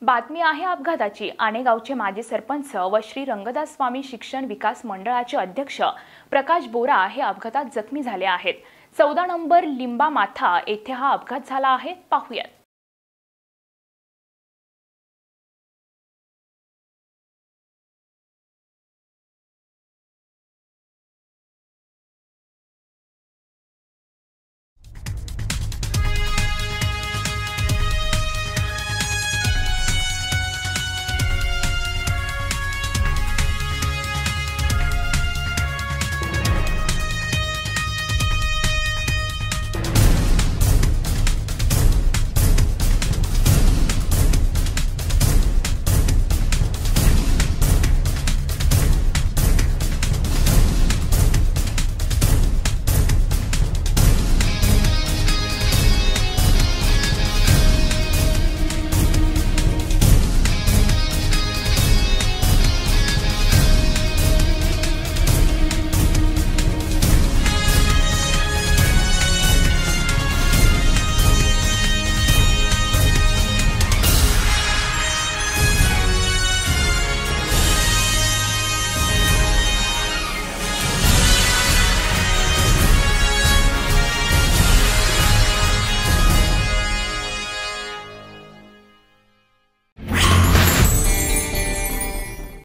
बातमी आहे अपघाताची। आणेगावचे माजी सरपंच व श्री रंगदास स्वामी शिक्षण विकास मंडळाचे अध्यक्ष प्रकाश बोरा हे अपघातात जखमी झाले आहेत। 14 नंबर लिंबा माथा येथे हा अपघात झाला आहे। पाहूयात।